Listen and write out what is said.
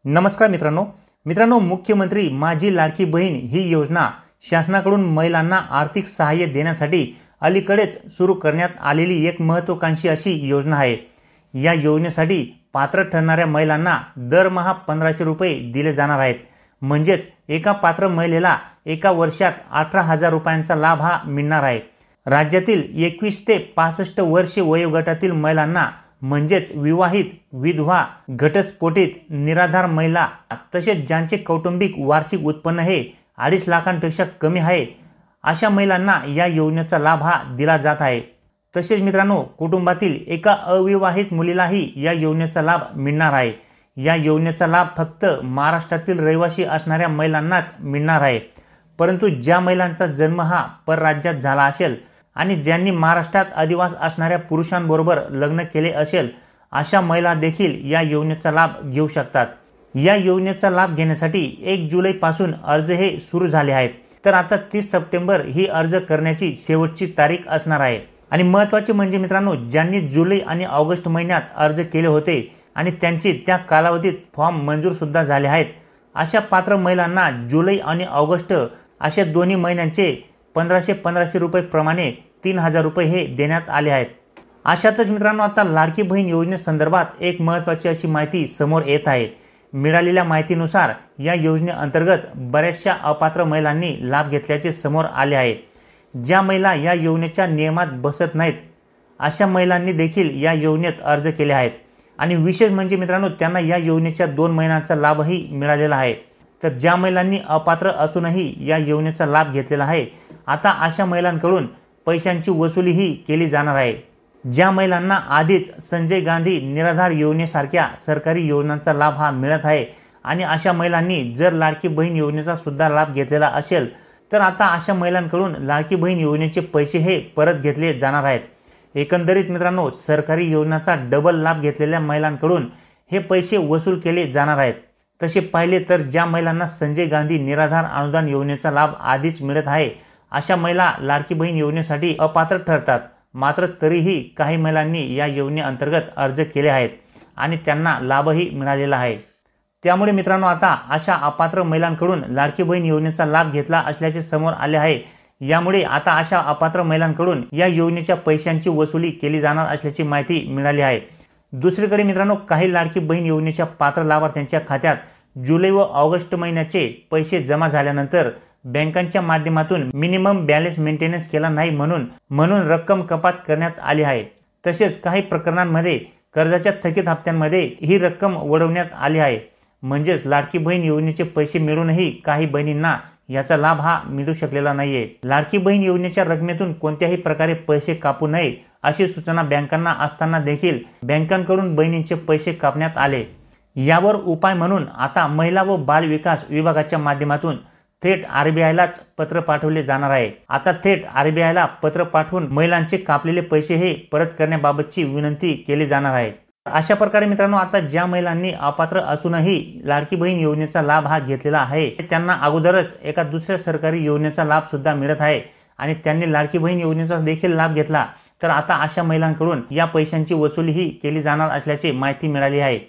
नमस्कार मित्रांनो मुख्यमंत्री माझी लाडकी बहीण ही योजना शासनाकडून महिलांना आर्थिक सहाय्य देण्यासाठी अलीकडेच सुरू करण्यात आलेली एक महत्त्वाकांक्षी अशी योजना आहे। या योजनेसाठी पात्र ठरणाऱ्या महिलांना दरमहा 1500 रुपये दिले जाणार आहेत। म्हणजेच एका पात्र महिलेला एका वर्षात 18,000 रुपयांचा लाभ हा मिळणार आहे। राज्यातील 21 ते 65 वर्षे वयोगटातील महिलांना म्हणजेच विवाहित, विधवा, घटस्फोटित, निराधार महिला तसेच ज्यांचे कौटुंबिक वार्षिक उत्पन्न हे 2.5 लाखांपेक्षा कमी आहे अशा महिलांना या योजनेचा लाभ हा दिला जात आहे। तसेच मित्रांनो, कुटुंबातील एका अविवाहित मुलीलाही या योजनेचा लाभ मिळणार आहे। या योजनेचा लाभ फक्त महाराष्ट्रातील रहिवासी असणाऱ्या महिलांनाच मिळणार आहे। परंतु ज्या महिलांचा जन्म हा परराज्यात झाला असेल आणि ज्यांनी महाराष्ट्रात अधिवास असणाऱ्या पुरुषांबरोबर लग्न केले असेल अशा महिला देखील या योजनेचा लाभ घेऊ शकतात। या योजनेचा लाभ घेण्यासाठी 1 जुलैपासून अर्ज हे सुरू झाले आहेत। तर आता 30 सप्टेंबर ही अर्ज करण्याची शेवटची तारीख असणार आहे। आणि महत्त्वाचे म्हणजे मित्रांनो, ज्यांनी जुलै आणि ऑगस्ट महिन्यात अर्ज केले होते आणि त्यांचे त्या कालावधीत फॉर्म मंजूर सुद्धा झाले आहेत अशा पात्र महिलांना जुलै आणि ऑगस्ट अशा दोन्ही महिन्यांचे 1500 रुपये प्रमाणे 3000 रुपये हे देण्यात आले आहेत। अशातच मित्रांनो, आता लाडकी बहीण योजनेसंदर्भात एक महत्त्वाची अशी माहिती समोर येत आहे। मिळालेल्या माहितीनुसार या योजनेअंतर्गत बऱ्याचशा अपात्र महिलांनी लाभ घेतल्याचे समोर आले आहे। ज्या महिला या योजनेच्या नियमात बसत नाहीत अशा महिलांनी देखील या योजनेत अर्ज केले आहेत। आणि विशेष म्हणजे मित्रांनो, त्यांना या योजनेच्या 2 महिन्यांचा लाभही मिळालेला आहे। तर ज्या महिलांनी अपात्र असूनही या योजनेचा लाभ घेतलेला आहे, आता अशा महिलांकडून पैशांची वसुलीही केली जाणार आहे। ज्या महिलांना आधीच संजय गांधी निराधार योजनेसारख्या सरकारी योजनांचा लाभ हा मिळत आहे आणि अशा महिलांनी जर लाडकी बहीण योजनेचा सुद्धा लाभ घेतलेला असेल तर आता अशा महिलांकडून लाडकी बहीण योजनेचे पैसे हे परत घेतले जाणार आहेत। एकंदरीत मित्रांनो, सरकारी योजनाचा डबल लाभ घेतलेल्या महिलांकडून हे पैसे वसूल केले जाणार आहेत। तसे पाहिले तर ज्या महिलांना संजय गांधी निराधार अनुदान योजनेचा लाभ आधीच मिळत आहे अशा महिला लाडकी बहीण योजनेसाठी अपात्र ठरतात। मात्र तरीही काही महिलांनी या योजनेअंतर्गत अर्ज केले आहेत आणि त्यांना लाभही मिळालेला आहे। त्यामुळे मित्रांनो, आता अशा अपात्र महिलांकडून लाडकी बहीण योजनेचा लाभ घेतला असल्याचे समोर आले आहे। यामुळे आता अशा अपात्र महिलांकडून या योजनेच्या पैशांची वसुली केली जाणार असल्याची माहिती मिळाली आहे। दुसरीकडे मित्रांनो, काही लाडकी बहीण योजनेच्या पात्र लाभार्थ्यांच्या खात्यात जुलै व ऑगस्ट महिन्याचे पैसे जमा झाल्यानंतर बँकांच्या माध्यमातून मिनिमम बॅलन्स मेंटेनन्स केला नाही म्हणून रक्कम कपात करण्यात आली आहे। तसेच काही प्रकरणांमध्ये कर्जाच्या थकीत हप्त्यांमध्ये ही रक्कम वळवण्यात आली आहे। म्हणजेच लाडकी बहीण योजनेचे पैसे मिळूनही काही बहिणींना याचा लाभ हा मिळू शकलेला नाहीये। लाडकी बहीण योजनेच्या रकमेतून कोणत्याही प्रकारे पैसे कापू नये अशी सूचना बँकांना असताना देखील बँकांकडून बहिणींचे पैसे कापण्यात आले। यावर उपाय म्हणून आता महिला व बाल विकास विभागाच्या माध्यमातून थेट RBIलाच पत्र पाठवले जाणार आहे। आता थेट RBIला पत्र पाठवून महिलांचे कापलेले पैसे हे परत करण्याबाबतची विनंती केली जाणार आहे। अशा प्रकारे मित्रांनो, आता ज्या महिलांनी अपात्र असूनही लाडकी बहीण योजनेचा लाभ हा घेतलेला आहे त्यांना अगोदरच एका दुसऱ्या सरकारी योजनेचा लाभ सुद्धा मिळत आहे आणि त्यांनी लाडकी बहीण योजनेचा देखील लाभ घेतला तर आता अशा महिलांकडून या पैशांची वसुलीही केली जाणार असल्याची माहिती मिळाली आहे।